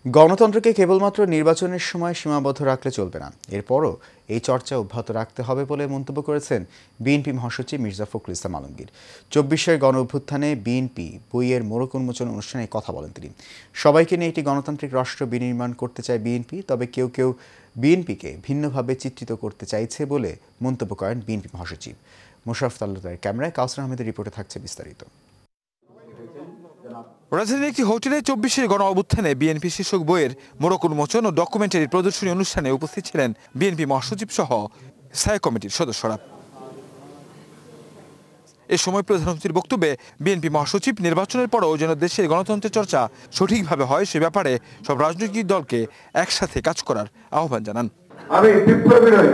গণতন্ত্রকে কেবলমাত্র নির্বাচনের সময় সীমাবদ্ধ রাখলে চলবে না, এরপরও এই চর্চা অব্যাহত রাখতে হবে বলে মন্তব্য করেছেন বিএনপি মহাসচিব মির্জা ফখরুল ইসলাম আলমগীর। ২৪শের গণঅভ্যুত্থানে বিএনপি বইয়ের মোড়ক উন্মোচন অনুষ্ঠানে কথা বলেন তিনি। সবাইকে নিয়ে একটি গণতান্ত্রিক রাষ্ট্র বিনির্মাণ করতে চায় বিএনপি, তবে কেউ কেউ বিএনপিকে ভিন্নভাবে চিত্রিত করতে চাইছে বলে মন্তব্য করেন বিএনপি মহাসচিব। মোশাররফ তালুকদারের ক্যামেরায় কাউসার আহমেদের রিপোর্টে থাকছে বিস্তারিত। রাজধানীর একটি হোটেলে ২৪শের গণ অভ্যুত্থানে বিএনপি শীর্ষক বইয়ের মোড়ক উন্মোচন ও ডকুমেন্টারি প্রদর্শনী অনুষ্ঠানে উপস্থিত ছিলেন বিএনপি মহাসচিব সহ স্থায়ী কমিটির সদস্যরা। এ সময় প্রধানমন্ত্রীর বক্তব্যে বিএনপি মহাসচিব নির্বাচনের পরও যেন দেশের গণতন্ত্রের চর্চা সঠিকভাবে হয় সে ব্যাপারে সব রাজনৈতিক দলকে একসাথে কাজ করার আহ্বান জানান। আমি বিপ্লবী নই,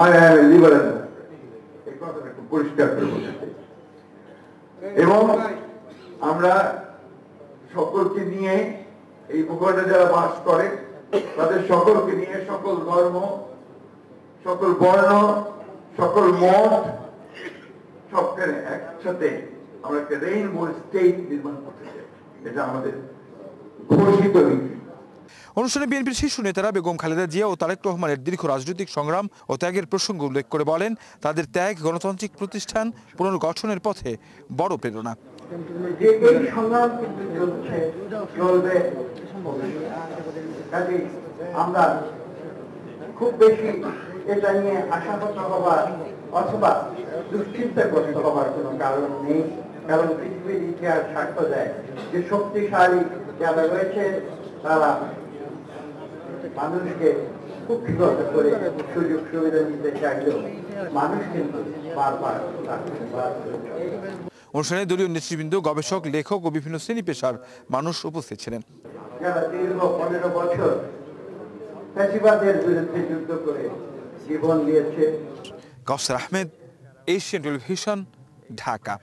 আমি লিবারেল, এই কথাটা একটু পরিষ্কার করে বলতে চাই। এবং আমরা সকলকে নিয়ে এই ভূখণ্ডে যারা বাস করে তাদের সকলকে নিয়ে সকল ধর্ম, সকল বর্ণ, সকল মত সবকে একসাথে আমরা একটা রেইনবো স্টেট নির্মাণ করতে চাই। এটা আমাদের ঘোষিত নীতি। অনুষ্ঠানে বিএনপির শীর্ষ নেতারা বেগম খালেদা জিয়া ও তারেক রহমানের দীর্ঘ রাজনৈতিক সংগ্রাম ও ত্যাগের প্রসঙ্গ উল্লেখ করে বলেন, তাদের ত্যাগ গণতান্ত্রিক প্রতিষ্ঠান পুনর্গঠনের পথে বড় প্রেরণা। আমরা খুব বেশি এটা নিয়ে আশাহত হবার অথবা দুশ্চিন্তাগ্রস্ত হবার কোনো কারণ নেই, কারণ পৃথিবীর ইতিহাস সাক্ষ্য দেয় যে শক্তিশালী যারা রয়েছে তারা মানুষকে কুক্ষিগত করে সুযোগ সুবিধা দিতে চাইলেও মানুষ কিন্তু বারবার। অনুষ্ঠানে দলীয় নেতৃবৃন্দ, গবেষক, লেখক ও বিভিন্ন শ্রেণী পেশার মানুষ উপস্থিত ছিলেন। যারা দীর্ঘ ১৫ বছর ফ্যাসিবাদের বিরুদ্ধে যুদ্ধ করে জীবন দিয়েছে। কাউসার আহমেদ, এশিয়ান টেলিভিশন, ঢাকা।